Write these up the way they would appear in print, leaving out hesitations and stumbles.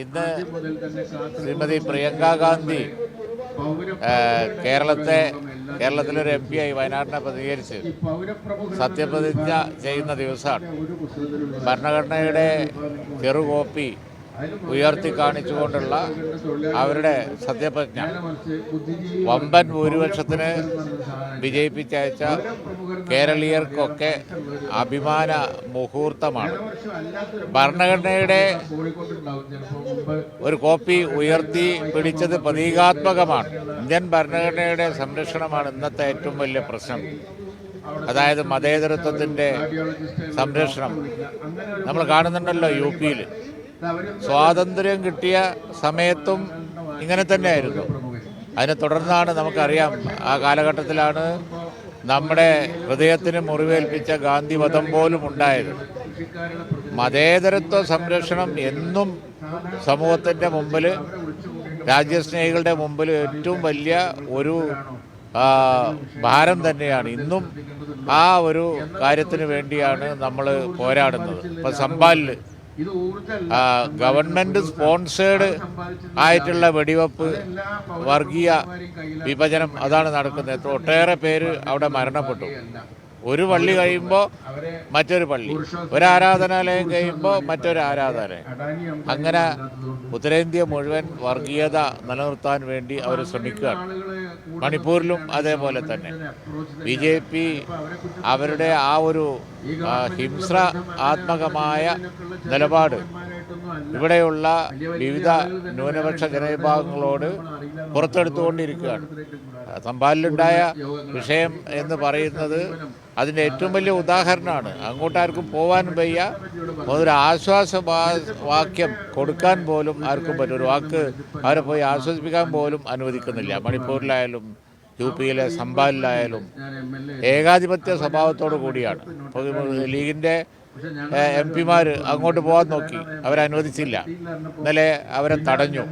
ഇന്ന് Shrimati Priyanka Gandhi കേരളത്തിലൊരു M P ആയി വയനാട്ടിനെ പ്രതികരിച്ച് സത്യപ്രതിജ്ഞ ചെയ്യുന്ന ദിവസമാണ്. ഭരണഘടനയുടെ ചെറുകോപ്പി ഉയർത്തി കാണിച്ചുകൊണ്ടുള്ള അവരുടെ സത്യപ്രതിജ്ഞ വമ്പൻ ഭൂരിപക്ഷത്തിന് വിജയിപ്പിച്ചയച്ച കേരളീയർക്കൊക്കെ അഭിമാന മുഹൂർത്തമാണ്. ഭരണഘടനയുടെ ഒരു കോപ്പി ഉയർത്തി പിടിച്ചത് പ്രതീകാത്മകമാണ്. ഇന്ത്യൻ ഭരണഘടനയുടെ സംരക്ഷണമാണ് ഇന്നത്തെ ഏറ്റവും വലിയ പ്രശ്നം. അതായത് മതേതരത്വത്തിൻ്റെ സംരക്ഷണം നമ്മൾ കാണുന്നുണ്ടല്ലോ. യു പിയിൽ സ്വാതന്ത്ര്യം കിട്ടിയ സമയത്തും ഇങ്ങനെ തന്നെയായിരുന്നു. അതിനെ തുടർന്നാണ് നമുക്കറിയാം, ആ കാലഘട്ടത്തിലാണ് നമ്മുടെ ഹൃദയത്തിന് മുറിവേൽപ്പിച്ച ഗാന്ധി വധം പോലും ഉണ്ടായത്. മതേതരത്വ സംരക്ഷണം എന്നും സമൂഹത്തിൻ്റെ മുമ്പിൽ, രാജ്യസ്നേഹികളുടെ മുമ്പിൽ ഏറ്റവും വലിയ ഒരു ഭാരം തന്നെയാണ്. ഇന്നും ആ ഒരു കാര്യത്തിന് വേണ്ടിയാണ് നമ്മൾ പോരാടുന്നത്. ഇപ്പം സംഭാലിൽ ഗവൺമെൻറ് സ്പോൺസേഡ് ആയിട്ടുള്ള വെടിവെപ്പ്, വർഗീയ വിഭജനം, അതാണ് നടക്കുന്നത്. ഒട്ടേറെ പേര് അവിടെ മരണപ്പെട്ടു. ഒരു പള്ളി കഴിയുമ്പോൾ മറ്റൊരു പള്ളി, ഒരു ആരാധനാലയം കഴിയുമ്പോൾ മറ്റൊരു ആരാധനാലയം. അങ്ങനെ ഉത്തരേന്ത്യ മുഴുവൻ വർഗീയത നിലനിർത്താൻ വേണ്ടി അവർ ശ്രമിക്കുകയാണ്. മണിപ്പൂരിലും അതേപോലെ തന്നെ BJP അവരുടെ ആ ഒരു ഹിംസാത്മകമായ നിലപാട് ഇവിടെയുള്ള വിവിധ ന്യൂനപക്ഷ ജനവിഭാഗങ്ങളോട് പുറത്തെടുത്തുകൊണ്ടിരിക്കുകയാണ്. സംഭാലിലുണ്ടായ വിഷയം എന്ന് പറയുന്നത് അതിൻ്റെ ഏറ്റവും വലിയ ഉദാഹരണമാണ്. അങ്ങോട്ടാർക്കും പോകാനും വയ്യ. ഒരു ആശ്വാസ വാക്യം കൊടുക്കാൻ പോലും ആർക്കും പറ്റും. ഒരു വാക്ക് അവരെ പോയി ആശ്വസിപ്പിക്കാൻ പോലും അനുവദിക്കുന്നില്ല. മണിപ്പൂരിലായാലും യു പിയിലെ സംഭാലിലായാലും ഏകാധിപത്യ സ്വഭാവത്തോടു കൂടിയാണ്. ലീഗിൻ്റെ MP-മാർ അങ്ങോട്ട് പോകാൻ നോക്കി, അവരനുവദിച്ചില്ല. ഇന്നലെ അവരെ തടഞ്ഞു.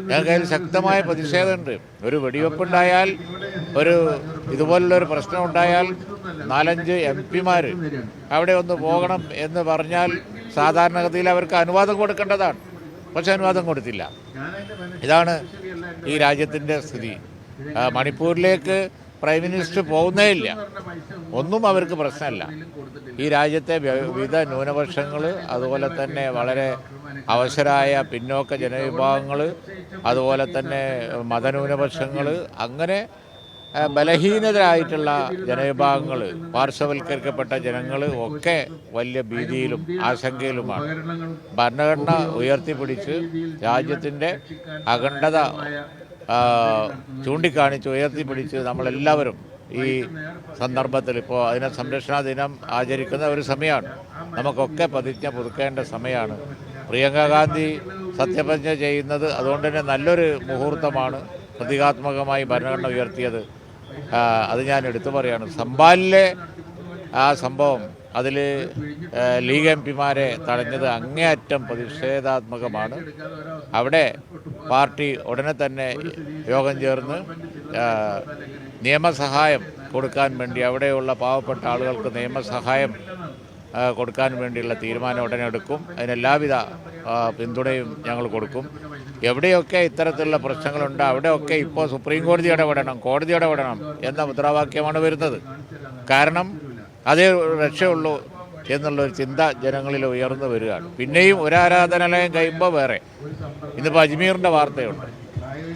ഞങ്ങൾക്ക് അതിൽ ശക്തമായ പ്രതിഷേധമുണ്ട്. ഒരു വെടിവെപ്പുണ്ടായാൽ, ഒരു ഇതുപോലുള്ളൊരു പ്രശ്നം ഉണ്ടായാൽ 4-5 MP-മാർ അവിടെ ഒന്ന് പോകണം എന്ന് പറഞ്ഞാൽ സാധാരണഗതിയിൽ അവർക്ക് അനുവാദം കൊടുക്കേണ്ടതാണ്. പക്ഷെ അനുവാദം കൊടുത്തില്ല. ഇതാണ് ഈ രാജ്യത്തിൻ്റെ സ്ഥിതി. മണിപ്പൂരിലേക്ക് പ്രൈം മിനിസ്റ്റർ പോകുന്നേ ഇല്ല. ഒന്നും അവർക്ക് പ്രശ്നമല്ല. ഈ രാജ്യത്തെ വിവിധ ന്യൂനപക്ഷങ്ങൾ, അതുപോലെ തന്നെ വളരെ അവശരായ പിന്നോക്ക ജനവിഭാഗങ്ങൾ, അതുപോലെ തന്നെ മതന്യൂനപക്ഷങ്ങൾ, അങ്ങനെ ബലഹീനരായിട്ടുള്ള ജനവിഭാഗങ്ങൾ, പാർശ്വവൽക്കരിക്കപ്പെട്ട ജനങ്ങൾ ഒക്കെ വലിയ ഭീതിയിലും ആശങ്കയിലുമാണ്. ഭരണഘടന ഉയർത്തിപ്പിടിച്ച് രാജ്യത്തിൻ്റെ അഖണ്ഡത ചൂണ്ടിക്കാണിച്ച് ഉയർത്തിപ്പിടിച്ച് നമ്മളെല്ലാവരും ഈ സന്ദർഭത്തിൽ ഇപ്പോൾ അതിനെ സംരക്ഷണ ദിനം ആചരിക്കുന്ന ഒരു സമയമാണ്. നമുക്കൊക്കെ പ്രതിജ്ഞ പുതുക്കേണ്ട സമയമാണ്. പ്രിയങ്ക ഗാന്ധി സത്യപ്രതിജ്ഞ ചെയ്യുന്നത് അതുകൊണ്ട് തന്നെ നല്ലൊരു മുഹൂർത്തമാണ്. പ്രതീകാത്മകമായി ഭരണഘടന ഉയർത്തിയത് അത് ഞാൻ എടുത്തു പറയുകയാണ്. സംഭാലിലെ ആ സംഭവം, അതിൽ ലീഗ് MP-മാരെ തടഞ്ഞത് അങ്ങേയറ്റം പ്രതിഷേധാത്മകമാണ്. അവിടെ പാർട്ടി ഉടനെ തന്നെ യോഗം ചേർന്ന് നിയമസഹായം കൊടുക്കാൻ വേണ്ടി, അവിടെയുള്ള പാവപ്പെട്ട ആളുകൾക്ക് നിയമസഹായം കൊടുക്കാൻ വേണ്ടിയുള്ള തീരുമാനം ഉടനെ എടുക്കും. അതിനെല്ലാവിധ പിന്തുണയും ഞങ്ങൾ കൊടുക്കും. എവിടെയൊക്കെ ഇത്തരത്തിലുള്ള പ്രശ്നങ്ങളുണ്ട് അവിടെയൊക്കെ ഇപ്പോൾ സുപ്രീം കോടതി ഇടപെടണം, കോടതി ഇടപെടണം എന്ന മുദ്രാവാക്യമാണ് വരുന്നത്. കാരണം അതേ രക്ഷയുള്ളൂ എന്നുള്ളൊരു ചിന്ത ജനങ്ങളിൽ ഉയർന്നു വരികയാണ്. പിന്നെയും ഒരു ആരാധനാലയം കഴിയുമ്പോൾ വേറെ. ഇന്നിപ്പോൾ അജ്മീറിൻ്റെ വാർത്തയുണ്ട്,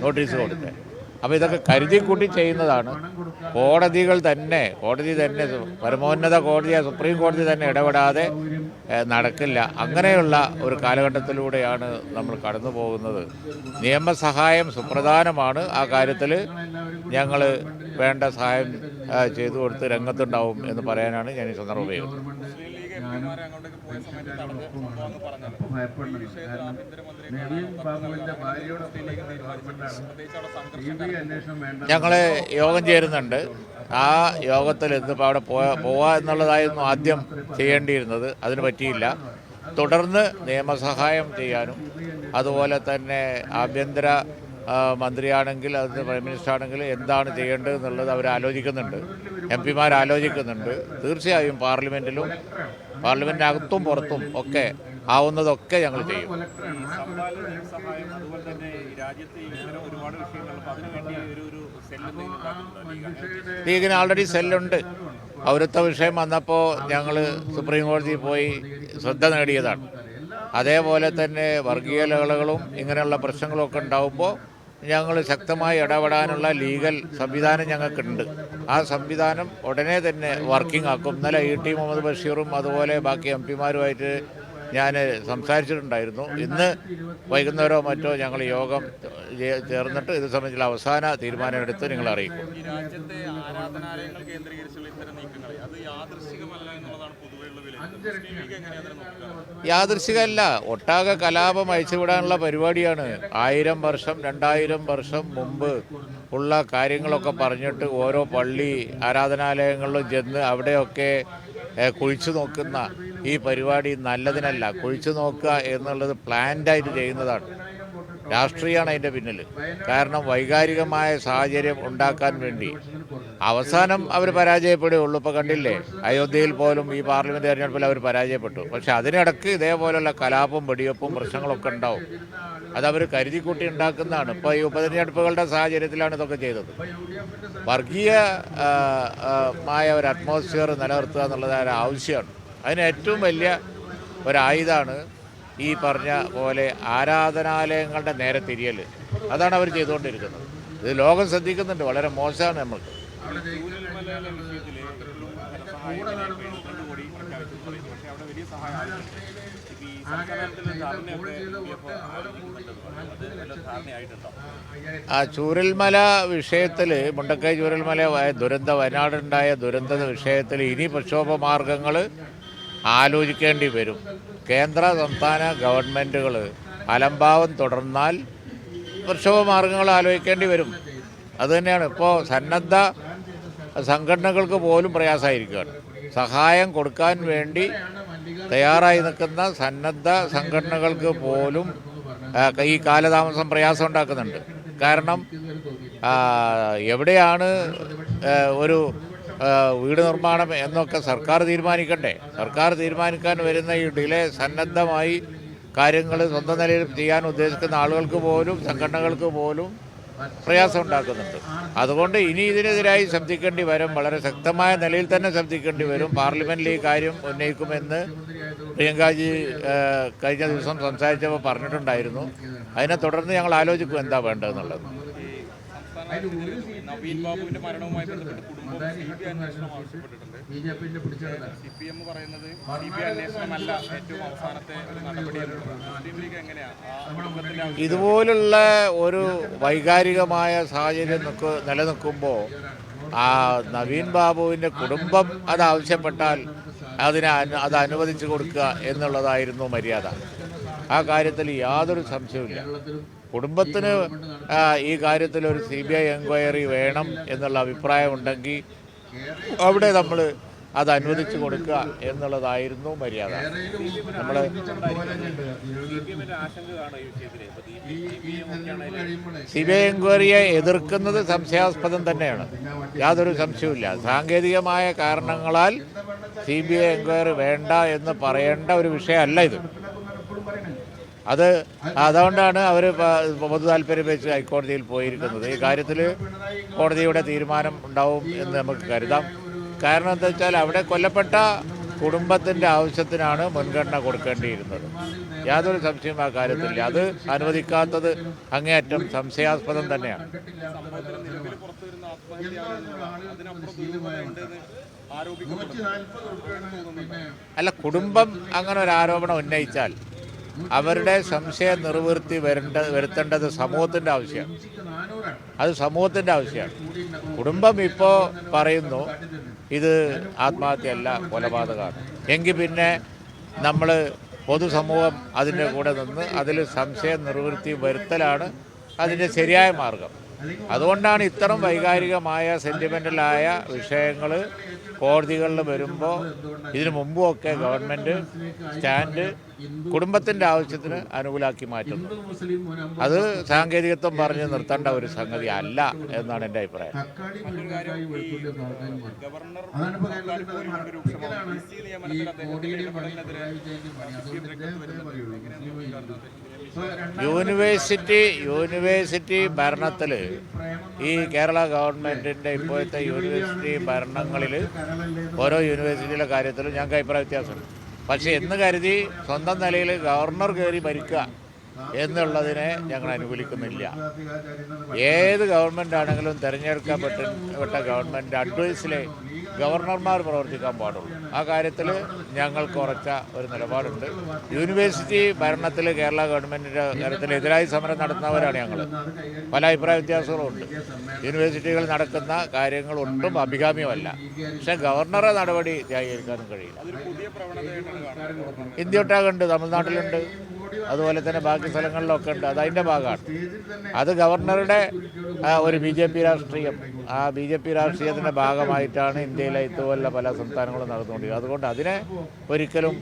നോട്ടീസ് കൊടുത്തത്. അപ്പോൾ ഇതൊക്കെ കരുതിക്കൂട്ടി ചെയ്യുന്നതാണ്. കോടതി തന്നെ പരമോന്നത കോടതിയെ സുപ്രീം കോടതി തന്നെ ഇടപെടാതെ നടക്കില്ല. അങ്ങനെയുള്ള ഒരു കാലഘട്ടത്തിലൂടെയാണ് നമ്മൾ കടന്നു പോകുന്നത്. നിയമസഹായം സുപ്രധാനമാണ്. ആ കാര്യത്തിൽ ഞങ്ങൾ വേണ്ട സഹായം ചെയ്തു കൊടുത്ത് രംഗത്തുണ്ടാവും എന്ന് പറയാനാണ് ഞാൻ ഈ സന്ദർഭം ഉപയോഗിക്കുന്നത്. ഞങ്ങൾ യോഗം ചേരുന്നുണ്ട്. ആ യോഗത്തിൽ ഇന്നിപ്പോൾ അവിടെ പോവുക എന്നുള്ളതായിരുന്നു ആദ്യം ചെയ്യേണ്ടിയിരുന്നത്. അതിന് പറ്റിയില്ല. തുടർന്ന് നിയമസഹായം ചെയ്യാനും, അതുപോലെ തന്നെ ആഭ്യന്തര മന്ത്രിയാണെങ്കിൽ, അതിന് പ്രൈം മിനിസ്റ്റർ ആണെങ്കിൽ എന്താണ് ചെയ്യേണ്ടത് എന്നുള്ളത് അവർ ആലോചിക്കുന്നുണ്ട്. MP-മാർ ആലോചിക്കുന്നുണ്ട്. തീർച്ചയായും പാർലമെൻറ്റിനകത്തും പുറത്തും ഒക്കെ ആവുന്നതൊക്കെ ഞങ്ങൾ ചെയ്യും. ലീഗിന് ആൾറെഡി സെല്ലുണ്ട്. പൗരത്വ വിഷയം വന്നപ്പോൾ ഞങ്ങൾ സുപ്രീം കോടതിയിൽ പോയി ശ്രദ്ധ നേടിയതാണ്. അതേപോലെ തന്നെ വർഗീയ ലഹളകളും ഇങ്ങനെയുള്ള പ്രശ്നങ്ങളൊക്കെ ഉണ്ടാകുമ്പോൾ ഞങ്ങൾ ശക്തമായി ഇടപെടാനുള്ള ലീഗൽ സംവിധാനം ഞങ്ങൾക്കുണ്ട്. ആ സംവിധാനം ഉടനെ തന്നെ വർക്കിംഗ് ആക്കും. ഇന്നലെ ഇ ടി മുഹമ്മദ് ബഷീറും അതുപോലെ ബാക്കി എം പിമാരുമായിട്ട് ഞാൻ സംസാരിച്ചിട്ടുണ്ടായിരുന്നു. ഇന്ന് വൈകുന്നേരമോ മറ്റോ ഞങ്ങൾ യോഗം ചേർന്നിട്ട് ഇത് സംബന്ധിച്ചുള്ള അവസാന തീരുമാനമെടുത്ത് നിങ്ങൾ അറിയിക്കും. യാദൃശികമല്ല, ഒട്ടാകെ കലാപം അഴിച്ചുവിടാനുള്ള പരിപാടിയാണ്. 1000 വർഷം 2000 വർഷം മുമ്പ് ഉള്ള കാര്യങ്ങളൊക്കെ പറഞ്ഞിട്ട് ഓരോ പള്ളി ആരാധനാലയങ്ങളിലും ചെന്ന് അവിടെയൊക്കെ കുഴിച്ചു നോക്കുന്ന ഈ പരിപാടി നല്ലതിനല്ല. കുഴിച്ചു നോക്കുക എന്നുള്ളത് പ്ലാൻഡായിട്ട് ചെയ്യുന്നതാണ്. രാഷ്ട്രീയമാണ് അതിൻ്റെ പിന്നിൽ. കാരണം വൈകാരികമായ സാഹചര്യം ഉണ്ടാക്കാൻ വേണ്ടി അവസാനം അവർ പരാജയപ്പെടുകയുള്ളൂ. ഇപ്പോൾ കണ്ടില്ലേ, അയോധ്യയിൽ പോലും ഈ പാർലമെൻറ്റ് തെരഞ്ഞെടുപ്പിൽ അവർ പരാജയപ്പെട്ടു. പക്ഷെ അതിനിടയ്ക്ക് ഇതേപോലുള്ള കലാപവും വെടിവെപ്പും പ്രശ്നങ്ങളൊക്കെ ഉണ്ടാവും. അതവർ കരുതിക്കൂട്ടി ഉണ്ടാക്കുന്നതാണ്. ഇപ്പോൾ ഈ ഉപതെരഞ്ഞെടുപ്പുകളുടെ സാഹചര്യത്തിലാണ് ഇതൊക്കെ ചെയ്തത്. വർഗീയമായ ഒരു അറ്റ്മോസ്ഫിയർ നിലനിർത്തുക എന്നുള്ളത് ഒരു ആവശ്യമാണ്. അതിന് ഏറ്റവും വലിയ ഒരായുധമാണ് ഈ പറഞ്ഞ പോലെ ആരാധനാലയങ്ങളുടെ നേരെ തിരിയൽ. അതാണ് അവർ ചെയ്തുകൊണ്ടിരിക്കുന്നത്. ഇത് ലോകം ശ്രദ്ധിക്കുന്നുണ്ട്. വളരെ മോശമാണ് നമ്മൾക്ക്. ആ ചൂരൽമല വിഷയത്തിൽ, മുണ്ടക്കൈ ചൂരൽമല വയനാടുണ്ടായ ദുരന്ത വിഷയത്തിൽ ഇനി പ്രക്ഷോഭ മാർഗങ്ങൾ ആലോചിക്കേണ്ടി വരും. കേന്ദ്ര സംസ്ഥാന ഗവൺമെൻറ്റുകൾ അലംഭാവം തുടർന്നാൽ പ്രക്ഷോഭ മാർഗങ്ങൾ ആലോചിക്കേണ്ടി വരും. അതുതന്നെയാണ് ഇപ്പോൾ സന്നദ്ധ സംഘടനകൾക്ക് പോലും പ്രയാസമായിരിക്കുകയാണ്. സഹായം കൊടുക്കാൻ വേണ്ടി തയ്യാറായി നിൽക്കുന്ന സന്നദ്ധ സംഘടനകൾക്ക് പോലും ഈ കാലതാമസം പ്രയാസം ഉണ്ടാക്കുന്നുണ്ട്. കാരണം എവിടെയാണ് ഒരു വീട് നിർമ്മാണം എന്നൊക്കെ സർക്കാർ തീരുമാനിക്കണ്ടേ. സർക്കാർ തീരുമാനിക്കാൻ വരുന്ന ഈ ഡിലേ സന്നദ്ധമായി കാര്യങ്ങൾ സ്വന്തം നിലയിൽ ചെയ്യാൻ ഉദ്ദേശിക്കുന്ന ആളുകൾക്ക് പോലും സംഘടനകൾക്ക് പോലും പ്രയാസം ഉണ്ടാക്കുന്നുണ്ട്. അതുകൊണ്ട് ഇനി ഇതിനെതിരായി ശബ്ദിക്കേണ്ടി വരും. വളരെ ശക്തമായ നിലയിൽ തന്നെ ശബ്ദിക്കേണ്ടി വരും. പാർലമെൻറ്റിൽ ഈ കാര്യം ഉന്നയിക്കുമെന്ന് പ്രിയങ്കാജി കഴിഞ്ഞ ദിവസം സംസാരിച്ചപ്പോൾ പറഞ്ഞിട്ടുണ്ടായിരുന്നു. അതിനെ തുടർന്ന് ഞങ്ങൾ ആലോചിക്കും എന്താ വേണ്ടതെന്നുള്ളത്. നവീൻ ബാബുവിന്റെ മരണവുമായി ബന്ധപ്പെട്ട് കുടുംബം CBI അന്വേഷണം ആവശ്യപ്പെട്ടിട്ടുണ്ട്. CPM പറയുന്നത് CBI അന്വേഷണമല്ല ഏറ്റവും അവസാനത്തെ ഒരു നടപടിയാണ്. മുസ്ലിം ലീഗ് എങ്ങനെയാണ് ഇതുപോലുള്ള ഒരു വൈകാരികമായ സാഹചര്യം നിലനിൽക്കുമ്പോൾ ആ നവീൻ ബാബുവിൻ്റെ കുടുംബം അത് ആവശ്യപ്പെട്ടാൽ അത് അനുവദിച്ചു കൊടുക്കുക എന്നുള്ളതായിരുന്നു മര്യാദ. ആ കാര്യത്തിൽ യാതൊരു സംശയവുമില്ല. കുടുംബത്തിന് ഈ കാര്യത്തിൽ ഒരു CBI എൻക്വയറി വേണം എന്നുള്ള അഭിപ്രായമുണ്ടെങ്കിൽ അവിടെ നമ്മൾ അത് അനുവദിച്ചു കൊടുക്കുക എന്നുള്ളതായിരുന്നു മര്യാദ. നമ്മൾ CBI എൻക്വയറിയെ എതിർക്കുന്നത് സംശയാസ്പദം തന്നെയാണ്. യാതൊരു സംശയവുമില്ല. സാങ്കേതികമായ കാരണങ്ങളാൽ CBI എൻക്വയറി വേണ്ട എന്ന് പറയേണ്ട ഒരു വിഷയമല്ല ഇത്. അതുകൊണ്ടാണ് അവർ പൊതു താല്പര്യം വെച്ച് ഹൈക്കോടതിയിൽ പോയിരിക്കുന്നത്. ഈ കാര്യത്തിൽ കോടതിയുടെ തീരുമാനം ഉണ്ടാവും എന്ന് നമുക്ക് കരുതാം. കാരണം എന്താ വെച്ചാൽ അവിടെ കൊല്ലപ്പെട്ട കുടുംബത്തിൻ്റെ ആവശ്യത്തിനാണ് മുൻഗണന കൊടുക്കേണ്ടിയിരുന്നത്. യാതൊരു സംശയവും ആ കാര്യത്തില്ല. അത് അനുവദിക്കാത്തത് അങ്ങേയറ്റം സംശയാസ്പദം തന്നെയാണ്. അല്ല, കുടുംബം അങ്ങനെ ഒരു ആരോപണം ഉന്നയിച്ചാൽ അവരുടെ സംശയം വരുത്തേണ്ടത് സമൂഹത്തിൻ്റെ ആവശ്യമാണ്. അത് സമൂഹത്തിൻ്റെ ആവശ്യമാണ്. കുടുംബം ഇപ്പോൾ പറയുന്നു ഇത് ആത്മഹത്യയല്ല, കൊലപാതകമാണ്. എങ്കിൽ പിന്നെ നമ്മൾ പൊതുസമൂഹം അതിൻ്റെ കൂടെ നിന്ന് അതിൽ സംശയം വരുത്തലാണ് അതിൻ്റെ ശരിയായ മാർഗം. അതുകൊണ്ടാണ് ഇത്തരം വൈകാരികമായ സെൻറ്റിമെൻ്റലായ വിഷയങ്ങൾ കോടതികളിൽ വരുമ്പോൾ ഇതിനു മുമ്പുമൊക്കെ ഗവൺമെൻറ് സ്റ്റാൻഡ് കുടുംബത്തിൻ്റെ ആവശ്യത്തിന് അനുകൂലമാക്കി മാറ്റുന്നു. അത് സാങ്കേതികത്വം പറഞ്ഞ് നിർത്തേണ്ട ഒരു സംഗതി അല്ല എന്നാണ് എൻ്റെ അഭിപ്രായം. മറ്റൊരു കാര്യം, ഈ ഗവർണർ രൂക്ഷമാണ് DC നിയമനത്തിൽ അദ്ദേഹത്തിന്റെ ഇടപെടലിനെതിരെ CPM രംഗത്ത് വരുന്നത്. യൂണിവേഴ്സിറ്റി ഭരണത്തിൽ ഈ കേരള ഗവൺമെൻറ്റിൻ്റെ ഇപ്പോഴത്തെ യൂണിവേഴ്സിറ്റി ഭരണങ്ങളിൽ ഓരോ യൂണിവേഴ്സിറ്റിയിലെ കാര്യത്തിലും ഞങ്ങൾക്ക് അഭിപ്രായ വ്യത്യാസമുണ്ട്. പക്ഷേ എന്ന് കരുതി സ്വന്തം നിലയിൽ ഗവർണർ കയറി ഭരിക്കുക എന്നുള്ളതിനെ ഞങ്ങൾ അനുകൂലിക്കുന്നില്ല. ഏത് ഗവൺമെൻറ് ആണെങ്കിലും തിരഞ്ഞെടുക്കപ്പെട്ട ഗവൺമെൻറ് അഡ്വൈസിലെ ഗവർണർമാർ പ്രവർത്തിക്കാൻ പാടുള്ളൂ. ആ കാര്യത്തിൽ ഞങ്ങൾക്ക് ഉറച്ച ഒരു നിലപാടുണ്ട്. യൂണിവേഴ്സിറ്റി ഭരണത്തിൽ കേരള ഗവൺമെൻറ്റിൻ്റെ കാര്യത്തിൽ എതിരായി സമരം നടത്തുന്നവരാണ് ഞങ്ങൾ. പല അഭിപ്രായ വ്യത്യാസങ്ങളുമുണ്ട്. യൂണിവേഴ്സിറ്റികൾ നടക്കുന്ന കാര്യങ്ങൾ ഒട്ടും അഭികാമ്യമല്ല. പക്ഷേ ഗവർണറെ നടപടി ന്യായീകരിക്കാനും കഴിയില്ല. ഇന്ത്യയൊട്ടാകുണ്ട്, തമിഴ്നാട്ടിലുണ്ട്, അതുപോലെ തന്നെ ബാക്കി സ്ഥലങ്ങളിലൊക്കെ ഉണ്ട്. അത് അതിൻ്റെ ഭാഗമാണ്. അത് ഗവർണറുടെ ഒരു BJP രാഷ്ട്രീയം, ആ BJP രാഷ്ട്രീയത്തിൻ്റെ ഭാഗമായിട്ടാണ് ഇന്ത്യയിലെ ഇതുപോലുള്ള പല സംസ്ഥാനങ്ങളും നടന്നുകൊണ്ടിരിക്കുന്നത്. അതുകൊണ്ട് അതിനെ ഒരിക്കലും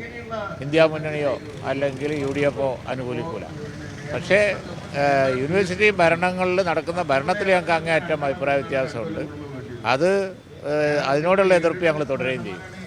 ഇന്ത്യ മുന്നണിയോ അല്ലെങ്കിൽ UDF അനുകൂലിക്കൂല. പക്ഷേ യൂണിവേഴ്സിറ്റി ഭരണങ്ങളിൽ നടക്കുന്ന ഭരണത്തിൽ ഞങ്ങൾക്ക് അങ്ങേയറ്റം അഭിപ്രായ വ്യത്യാസമുണ്ട്. അതിനോടുള്ള എതിർപ്പ് ഞങ്ങൾ തുടരുകയും ചെയ്യും.